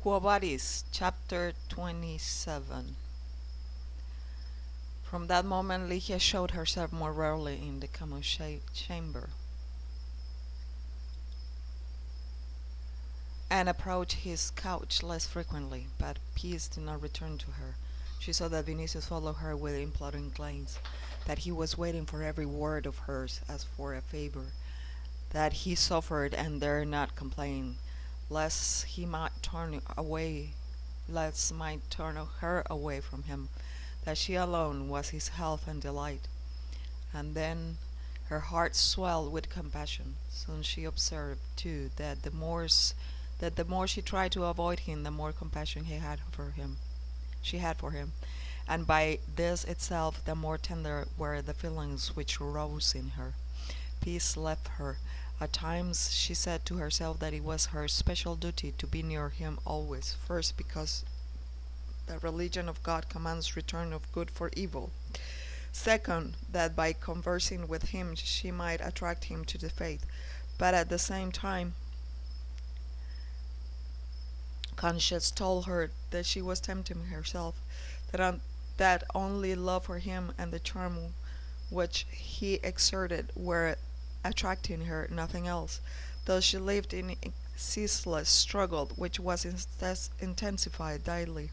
Vadis, chapter 27. From that moment Lygia showed herself more rarely in the common chamber, and approached his couch less frequently, but peace did not return to her. She saw that Vinicius followed her with imploring glance, that he was waiting for every word of hers as for a favor, that he suffered and dared not complain, lest he might turn away, lest might turn her away from him, that she alone was his health and delight. And then her heart swelled with compassion. Soon she observed, too, that the more she tried to avoid him, the more compassion she had for him, and by this itself the more tender were the feelings which rose in her. Peace left her. At times she said to herself that it was her special duty to be near him always, first because the religion of God commands return of good for evil, second, that by conversing with him she might attract him to the faith, but at the same time conscience told her that she was tempting herself, that only love for him and the charm which he exerted were attracting her, nothing else. Thus she lived in a ceaseless struggle, which was intensified daily.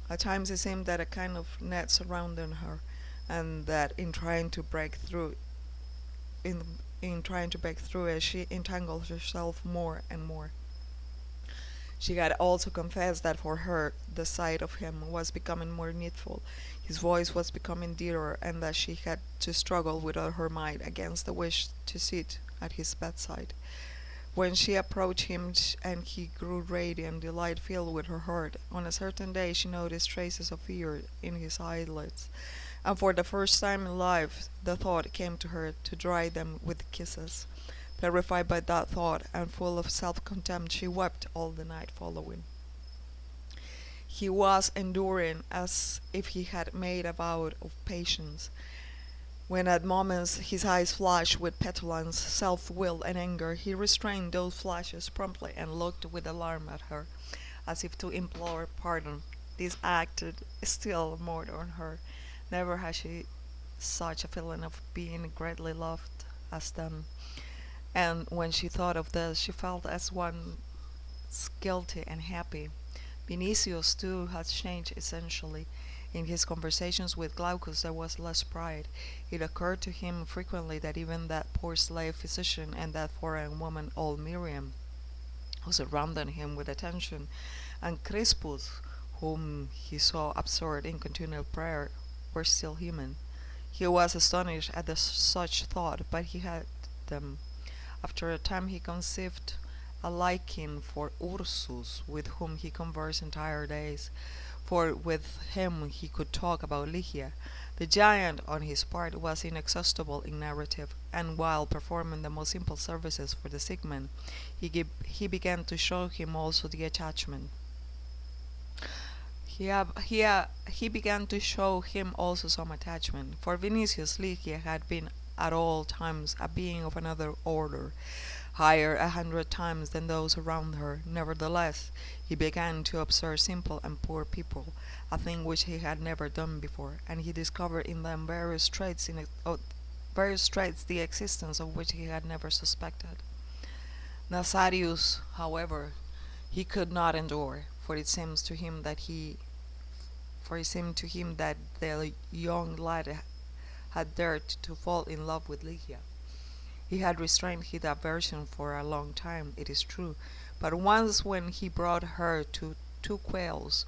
At times it seemed that a kind of net surrounded her, and that in in trying to break through it, she entangled herself more and more. She had also confessed that for her the sight of him was becoming more needful, his voice was becoming dearer, and that she had to struggle with all her might against the wish to sit at his bedside. When she approached him and he grew radiant, delight filled with her heart. On a certain day she noticed traces of fear in his eyelids, and for the first time in life the thought came to her to dry them with kisses. Terrified by that thought, and full of self-contempt, she wept all the night following. He was enduring as if he had made a vow of patience. When at moments his eyes flashed with petulance, self-will, and anger, he restrained those flashes promptly and looked with alarm at her, as if to implore pardon. This acted still more on her. Never had she such a feeling of being greatly loved as then, and when she thought of this, she felt as one guilty and happy. Vinicius, too, had changed essentially. In his conversations with Glaucus there was less pride. It occurred to him frequently that even that poor slave physician and that foreign woman, old Miriam, who surrounded him with attention, and Crispus, whom he saw absorbed in continual prayer, were still human. He was astonished at such thought, but he had them. After a time he conceived a liking for Ursus, with whom he conversed entire days, for with him he could talk about Lygia. The giant, on his part, was inexhaustible in narrative, and while performing the most simple services for the sick man, he began to show him also the attachment. He began to show him also some attachment. For Vinicius, Lygia had been at all times a being of another order, higher 100 times than those around her. Nevertheless, he began to observe simple and poor people, a thing which he had never done before, and he discovered in them various traits the existence of which he had never suspected. Nasarius, however, he could not endure, for it seemed to him that the young lad had dared to fall in love with Lygia. He had restrained his aversion for a long time, it is true, but once when he brought her to 2 quails,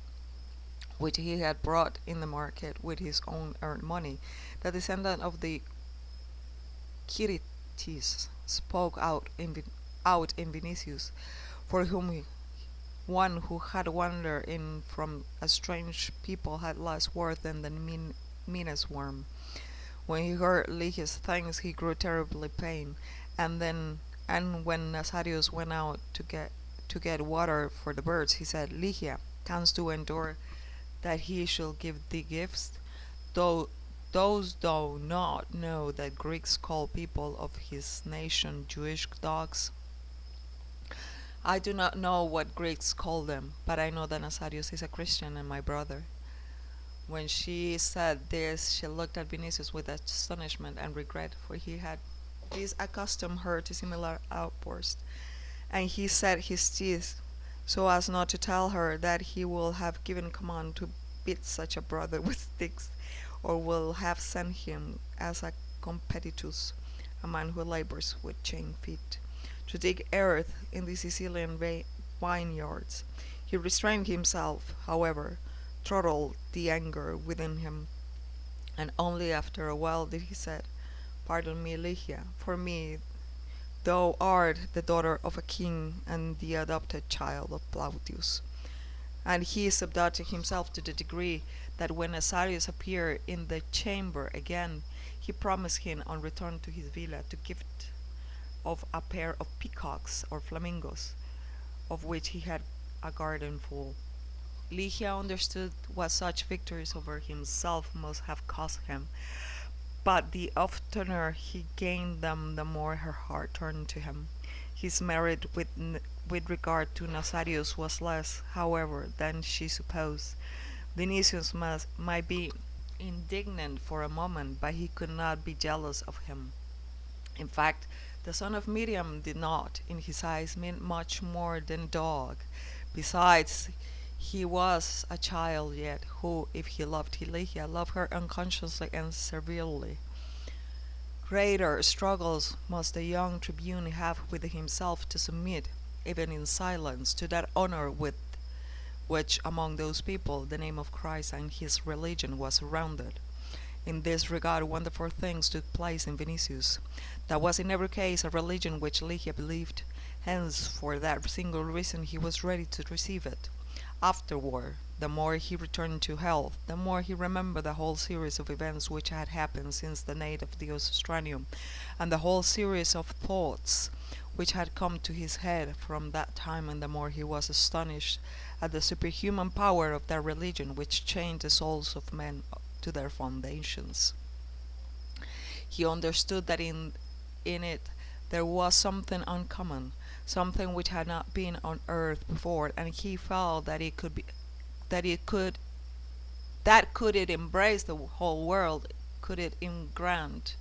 which he had bought in the market with his own earned money, the descendant of the Quirites spoke out in Vinicius, for whom one who had wandered in from a strange people had less worth than the meanest worm. When he heard Lygia's thanks he grew terribly pained, and when Nasarius went out to get water for the birds, he said, Lygia, canst thou endure that he should give thee gifts? Though those do not know that Greeks call people of his nation Jewish dogs. I do not know what Greeks call them, but I know that Nasarius is a Christian and my brother. When she said this, she looked at Vinicius with astonishment and regret, for he had accustomed her to similar outbursts, and he set his teeth so as not to tell her that he will have given command to beat such a brother with sticks, or will have sent him as a competitus, a man who labors with chained feet, to dig earth in the Sicilian vineyards. He restrained himself, however, throttled the anger within him, and only after a while did he say, "Pardon me, Lygia, for me thou art the daughter of a king and the adopted child of Plautius." And he subdued himself to the degree that when Asarius appeared in the chamber again, he promised him on return to his villa to gift of a pair of peacocks or flamingos, of which he had a garden full. Lygia understood what such victories over himself must have cost him, but the oftener he gained them, the more her heart turned to him. His merit with regard to Nasarius was less, however, than she supposed. Vinicius might be indignant for a moment, but he could not be jealous of him. In fact, the son of Miriam did not, in his eyes, mean much more than a dog. Besides, he was a child yet, who, if he loved Lygia, loved her unconsciously and servilely. Greater struggles must the young tribune have with himself to submit, even in silence, to that honor with which, among those people, the name of Christ and his religion was surrounded. In this regard, wonderful things took place in Vinicius. That was in every case a religion which Lygia believed, hence for that single reason he was ready to receive it. Afterward, the more he returned to health, the more he remembered the whole series of events which had happened since the night of the Ostranium, and the whole series of thoughts which had come to his head from that time, and the more he was astonished at the superhuman power of that religion which changed the souls of men to their foundations. He understood that in it there was something uncommon, something which had not been on earth before, and he felt that it could be that could it embrace the whole world, could it grant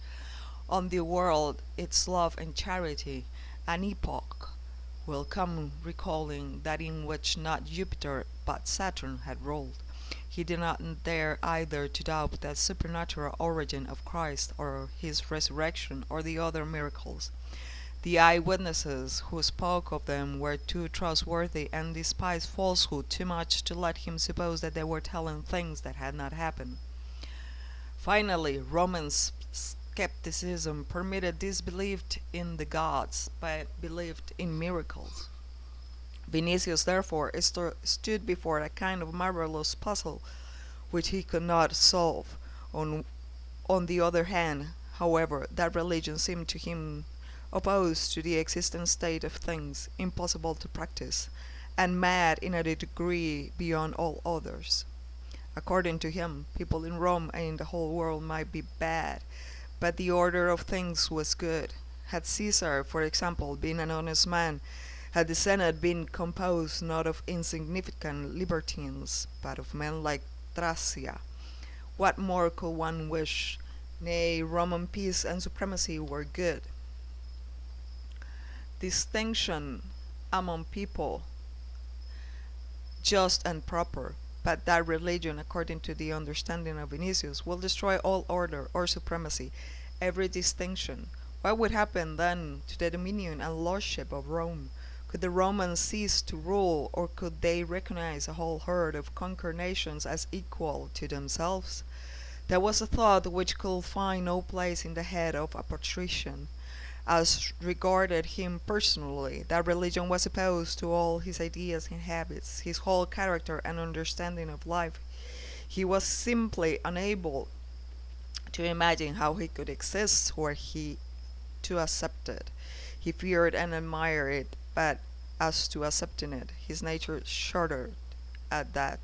on the world its love and charity, an epoch will come recalling that in which not Jupiter but Saturn had ruled. He did not dare either to doubt the supernatural origin of Christ, or his resurrection, or the other miracles. The eyewitnesses who spoke of them were too trustworthy and despised falsehood too much to let him suppose that they were telling things that had not happened. Finally, Roman skepticism permitted disbelief in the gods, but believed in miracles. Vinicius, therefore, stood before a kind of marvelous puzzle which he could not solve. On the other hand, however, that religion seemed to him opposed to the existing state of things, impossible to practice, and mad in a degree beyond all others. According to him, people in Rome and in the whole world might be bad, but the order of things was good. Had Caesar, for example, been an honest man, had the Senate been composed not of insignificant libertines, but of men like Thrasea, what more could one wish? Nay, Roman peace and supremacy were good. Distinction among people just and proper, but that religion, according to the understanding of Vinicius, will destroy all order or supremacy, every distinction. What would happen then to the dominion and lordship of Rome? Could the Romans cease to rule, or could they recognize a whole herd of conquered nations as equal to themselves? There was a thought which could find no place in the head of a patrician. As regarded him personally, that religion was opposed to all his ideas and habits, his whole character and understanding of life. He was simply unable to imagine how he could exist were he to accept it. He feared and admired it, but as to accepting it, his nature shuddered at that.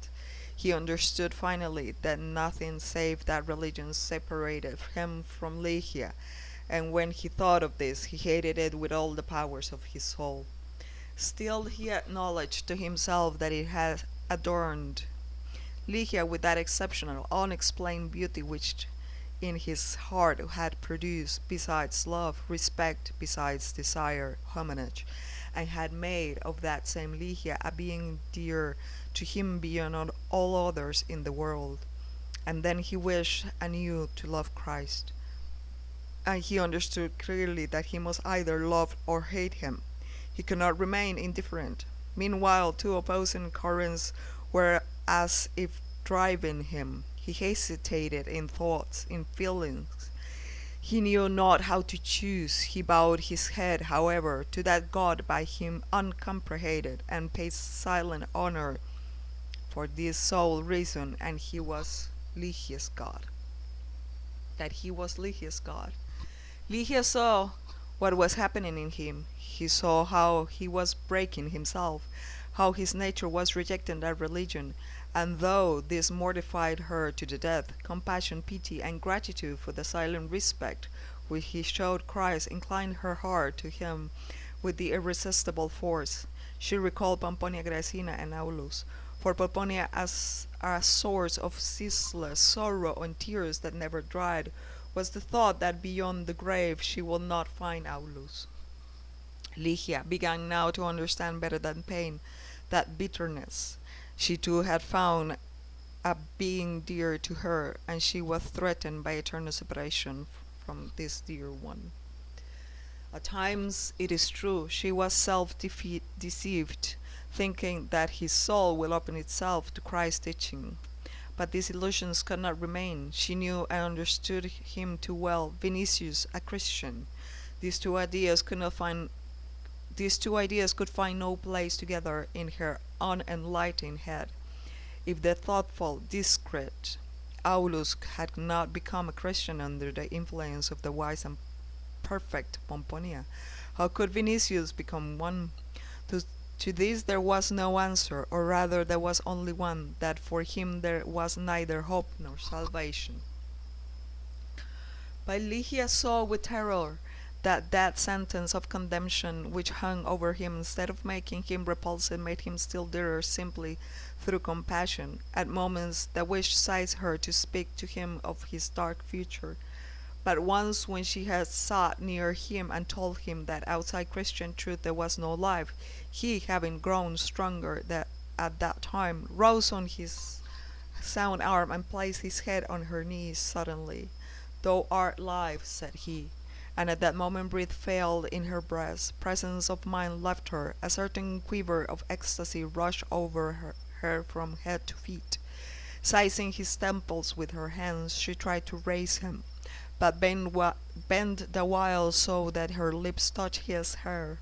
He understood finally that nothing save that religion separated him from Lygia, and when he thought of this, he hated it with all the powers of his soul. Still he acknowledged to himself that it had adorned Lygia with that exceptional, unexplained beauty which in his heart had produced, besides love, respect, besides desire, homage, and had made of that same Lygia a being dear to him beyond all others in the world. And then he wished anew to love Christ. And he understood clearly that he must either love or hate him. He could not remain indifferent. Meanwhile, two opposing currents were as if driving him. He hesitated in thoughts, in feelings. He knew not how to choose. He bowed his head, however, to that God by him uncomprehended, and paid silent honor for this sole reason, and he was Lygia's God. That he was Lygia's God. Lygia saw what was happening in him. He saw how he was breaking himself, how his nature was rejecting that religion, and though this mortified her to the death, compassion, pity, and gratitude for the silent respect which he showed Christ inclined her heart to him with the irresistible force. She recalled Pomponia Graecina and Aulus, for Pomponia as a source of ceaseless sorrow and tears that never dried, was the thought that beyond the grave she will not find Aulus. Lygia began now to understand better than pain that bitterness. She too had found a being dear to her, and she was threatened by eternal separation from this dear one. At times, it is true, she was self-deceived, thinking that his soul will open itself to Christ's teaching. But these illusions could not remain. She knew and understood him too well. Vinicius, a Christian. These two ideas could find no place together in her unenlightened head. If the thoughtful, discreet Aulus had not become a Christian under the influence of the wise and perfect Pomponia, how could Vinicius become one? To, to this there was no answer, or rather there was only one, that for him there was neither hope nor salvation. But Lygia saw with terror that that sentence of condemnation which hung over him, instead of making him repulsive, made him still dearer simply through compassion. At moments the wish seized her to speak to him of his dark future. But once when she had sat near him and told him that outside Christian truth there was no life, he, having grown stronger at that time, rose on his sound arm and placed his head on her knees suddenly. "Thou art life," said he, and at that moment breath failed in her breast, presence of mind left her, a certain quiver of ecstasy rushed over her from head to feet. Seizing his temples with her hands, she tried to raise him, but bent the while so that her lips touched his hair.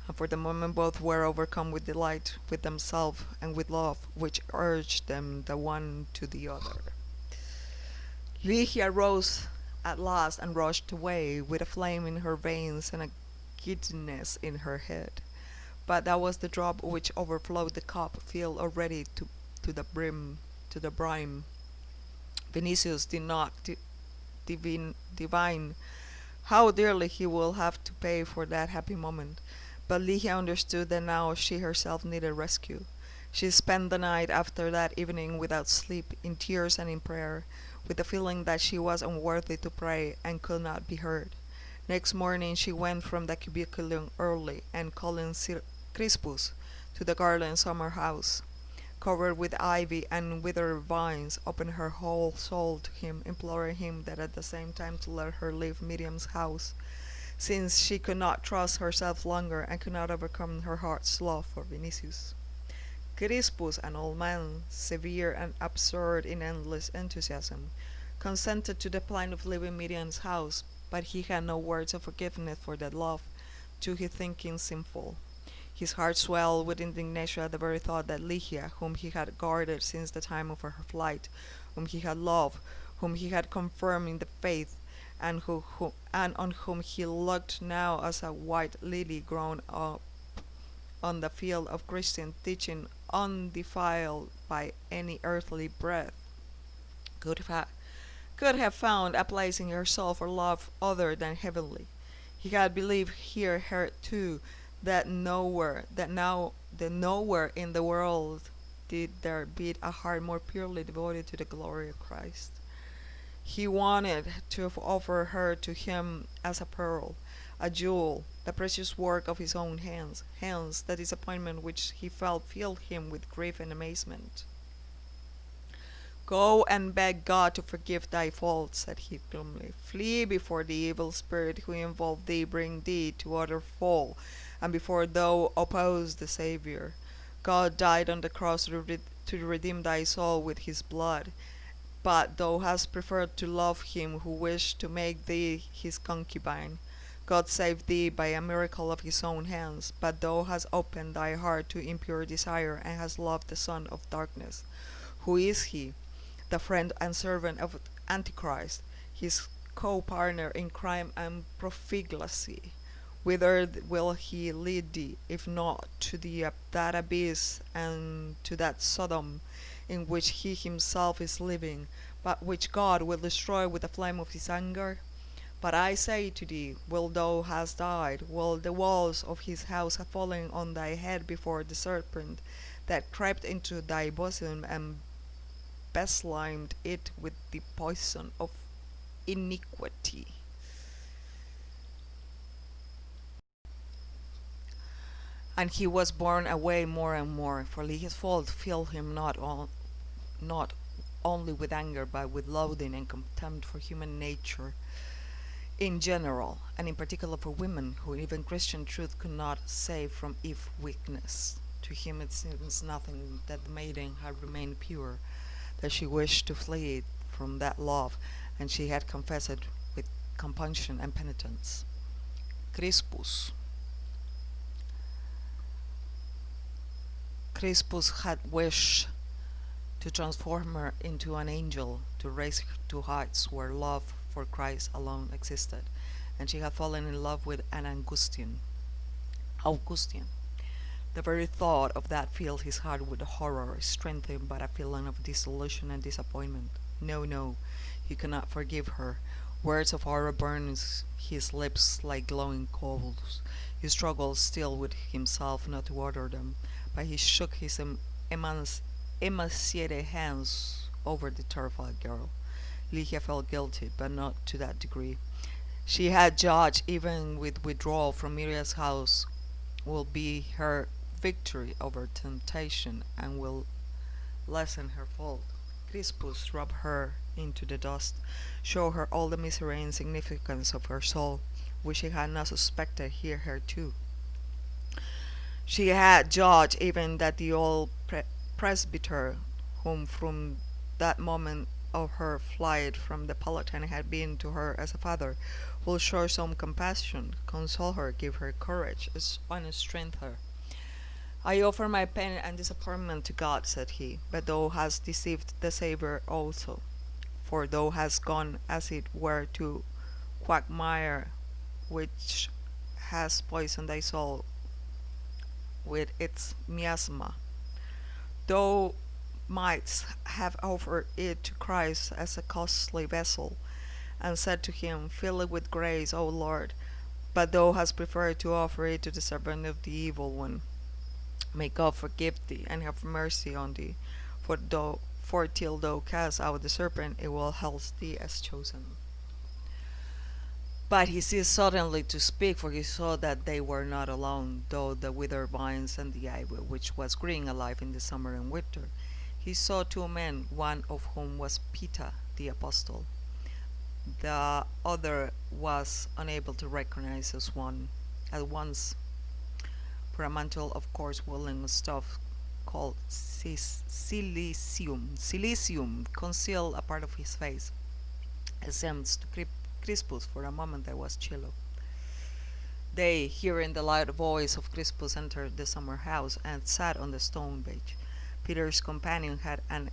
And for the moment both were overcome with delight, with themselves, and with love, which urged them the one to the other. Lygia rose at last and rushed away, with a flame in her veins and a giddiness in her head. But that was the drop which overflowed the cup, filled already to the brim, to the brim. Vinicius did not divine how dearly he will have to pay for that happy moment, but Lygia understood that now she herself needed rescue. She spent the night after that evening without sleep, in tears and in prayer, with the feeling that she was unworthy to pray and could not be heard. Next morning she went from the cubiculum early, and calling Crispus to the garden summer house, covered with ivy and withered vines, opened her whole soul to him, imploring him that at the same time to let her leave Miriam's house, since she could not trust herself longer and could not overcome her heart's love for Vinicius. Crispus, an old man, severe and absurd in endless enthusiasm, consented to the plan of leaving Miriam's house, but he had no words of forgiveness for that love, to his thinking sinful. His heart swelled with indignation at the very thought that Lygia, whom he had guarded since the time of her flight, whom he had loved, whom he had confirmed in the faith, and on whom he looked now as a white lily grown up on the field of Christian teaching, undefiled by any earthly breath, could have found a place in her soul for love other than heavenly. He had believed here her too that nowhere in the world did there beat a heart more purely devoted to the glory of Christ. He wanted to offer her to him as a pearl, a jewel, the precious work of his own hands. Hence, the disappointment which he felt filled him with grief and amazement. Go and beg God to forgive thy faults, said he gloomily. Flee before the evil spirit who involved thee bring thee to utter fall, and before thou oppose the Saviour. God died on the cross to redeem thy soul with his blood, but thou hast preferred to love him who wished to make thee his concubine. God saved thee by a miracle of his own hands, but thou hast opened thy heart to impure desire and hast loved the son of darkness. Who is he? The friend and servant of Antichrist, his co-partner in crime and profligacy. Whither will he lead thee, if not to that abyss and to that Sodom in which he himself is living, but which God will destroy with the flame of his anger? But I say to thee, while thou hast died, while the walls of his house have fallen on thy head before the serpent that crept into thy bosom and beslimed it with the poison of iniquity. And he was borne away more and more, for his fault filled him not only with anger, but with loathing and contempt for human nature in general, and in particular for women, who even Christian truth could not save from Eve's weakness. To him it seems nothing that the maiden had remained pure, that she wished to flee from that love, and she had confessed it with compunction and penitence. Crispus. Crispus had wished to transform her into an angel, to raise her to heights where love for Christ alone existed, and she had fallen in love with an Augustine. The very thought of that filled his heart with horror, strengthened by a feeling of disillusion and disappointment. No, he could not forgive her. Words of horror burned his lips like glowing coals. He struggled still with himself not to utter them, but he shook his emaciated hands over the terrified girl. Lygia felt guilty, but not to that degree. She had judged even with withdrawal from Miriam's house will be her victory over temptation and will lessen her fault. Crispus rubbed her into the dust, showed her all the misery and insignificance of her soul, which she had not suspected hitherto. She had judged even that the old presbyter, whom from that moment of her flight from the Palatine had been to her as a father, will show some compassion, console her, give her courage, and strengthen her. I offer my pain and disappointment to God, said he, but thou hast deceived the Saviour also, for thou hast gone as it were to quagmire, which has poisoned thy soul with its miasma. Thou mightst have offered it to Christ as a costly vessel, and said to him, Fill it with grace, O Lord, but thou hast preferred to offer it to the servant of the evil one. May God forgive thee, and have mercy on thee, for till thou cast out the serpent, it will help thee as chosen. But he ceased suddenly to speak, for he saw that they were not alone, though the withered vines and the ivy, which was green alive in the summer and winter. He saw two men, one of whom was Peter the apostle. The other was unable to recognize at once, for a mantle of coarse woolen stuff called silicium concealed a part of his face. It seemed to Crispus for a moment there was Chilo. They, hearing the loud voice of Crispus, entered the summer house and sat on the stone bench. Peter's companion had an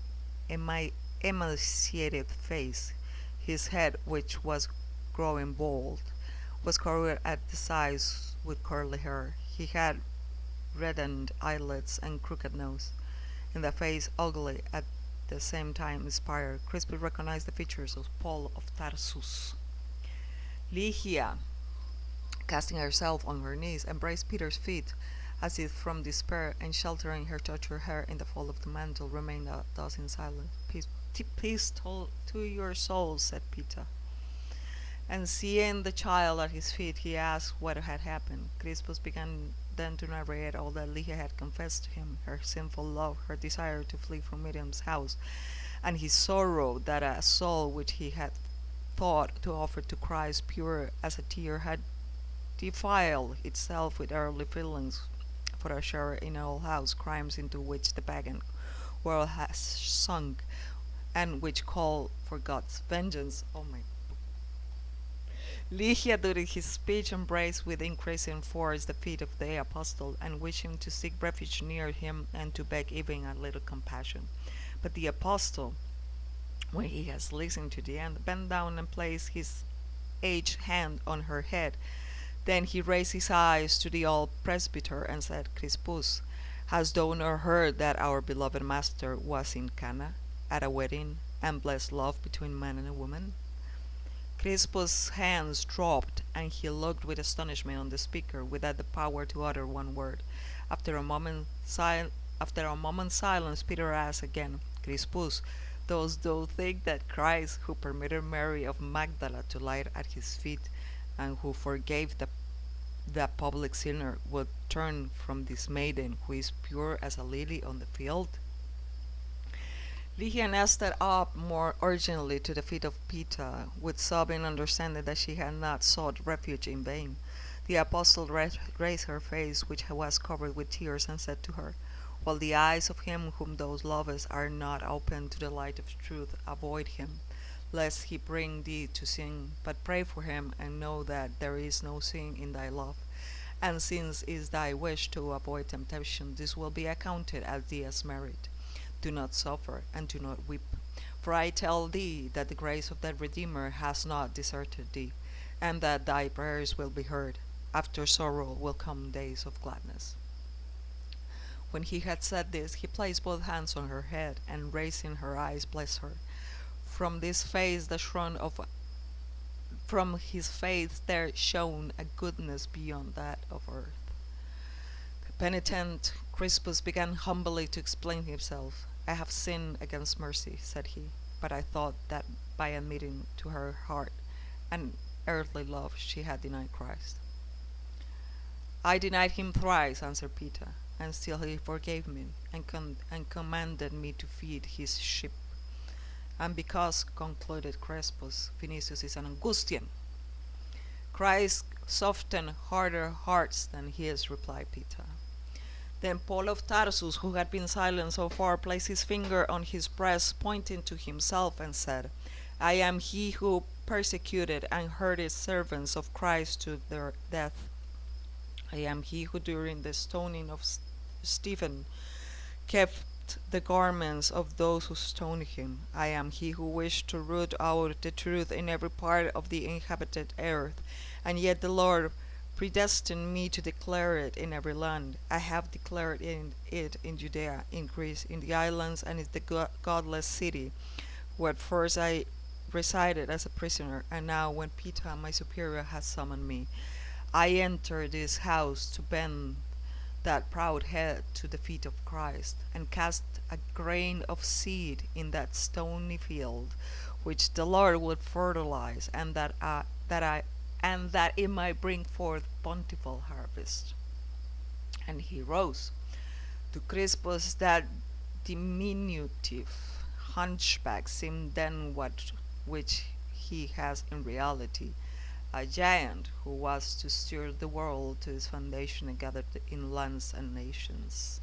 emaciated face. His head, which was growing bald, was covered at the sides with curly hair. He had reddened eyelids and crooked nose. In the face, ugly at the same time inspired, Crispus recognized the features of Paul of Tarsus. Lygia, Casting herself on her knees, embraced Peter's feet, as if from despair, and sheltering her tortured hair in the fold of the mantle, remained thus in silence. Peace to your soul, said Peter. And seeing the child at his feet, he asked what had happened. Crispus began then to narrate all that Lygia had confessed to him, her sinful love, her desire to flee from Miriam's house, and his sorrow that a soul which he had thought to offer to Christ pure as a tear had defiled itself with earthly feelings for a share in all house crimes into which the pagan world has sunk, and which call for God's vengeance. Oh my! Lygia during his speech embraced with increasing force the feet of the apostle, and wished him to seek refuge near him and to beg even a little compassion. But the apostle, when he has listened to the end, bent down and placed his aged hand on her head. Then he raised his eyes to the old presbyter and said, Crispus, hast thou not heard that our beloved master was in Cana at a wedding, and blessed love between man and a woman? Crispus' hands dropped, and he looked with astonishment on the speaker, without the power to utter one word. After a moment's silence, Peter asked again, Crispus, dost thou think that Christ, who permitted Mary of Magdala to lie at his feet, and who forgave the public sinner, would turn from this maiden, who is pure as a lily on the field? Lygia nestled up more urgently to the feet of Peter, with sobbing understanding that she had not sought refuge in vain. The apostle raised her face, which was covered with tears, and said to her, While the eyes of him whom thou lovest are not open to the light of truth, avoid him, lest he bring thee to sin. But pray for him, and know that there is no sin in thy love. And since it is thy wish to avoid temptation, this will be accounted as thee as merit. Do not suffer, and do not weep. For I tell thee that the grace of thy Redeemer has not deserted thee, and that thy prayers will be heard. After sorrow will come days of gladness. When he had said this, he placed both hands on her head, and raising her eyes, blessed her. From his face there shone a goodness beyond that of earth. The penitent Crispus began humbly to explain himself. I have sinned against mercy, said he, but I thought that by admitting to her heart an earthly love she had denied Christ. I denied him thrice, answered Peter, and still he forgave me, and commanded me to feed his sheep. And because, concluded Crispus, Vinicius is an Augustian, Christ softened harder hearts than his, replied Peter. Then Paul of Tarsus, who had been silent so far, placed his finger on his breast, pointing to himself, and said, I am he who persecuted and herded servants of Christ to their death. I am he who during the stoning of Stephen kept the garments of those who stoned him. I am he who wished to root out the truth in every part of the inhabited earth, and yet the Lord predestined me to declare it in every land. I have declared it in Judea, in Greece, in the islands, and in the godless city, where at first I resided as a prisoner, and now when Peter, my superior, has summoned me, I enter this house to bend that proud head to the feet of Christ, and cast a grain of seed in that stony field, which the Lord would fertilize, and that it might bring forth bountiful harvest. And he rose. To Crispus that diminutive hunchback seemed then which he has in reality, a giant who was to steer the world to its foundation and gather in lands and nations.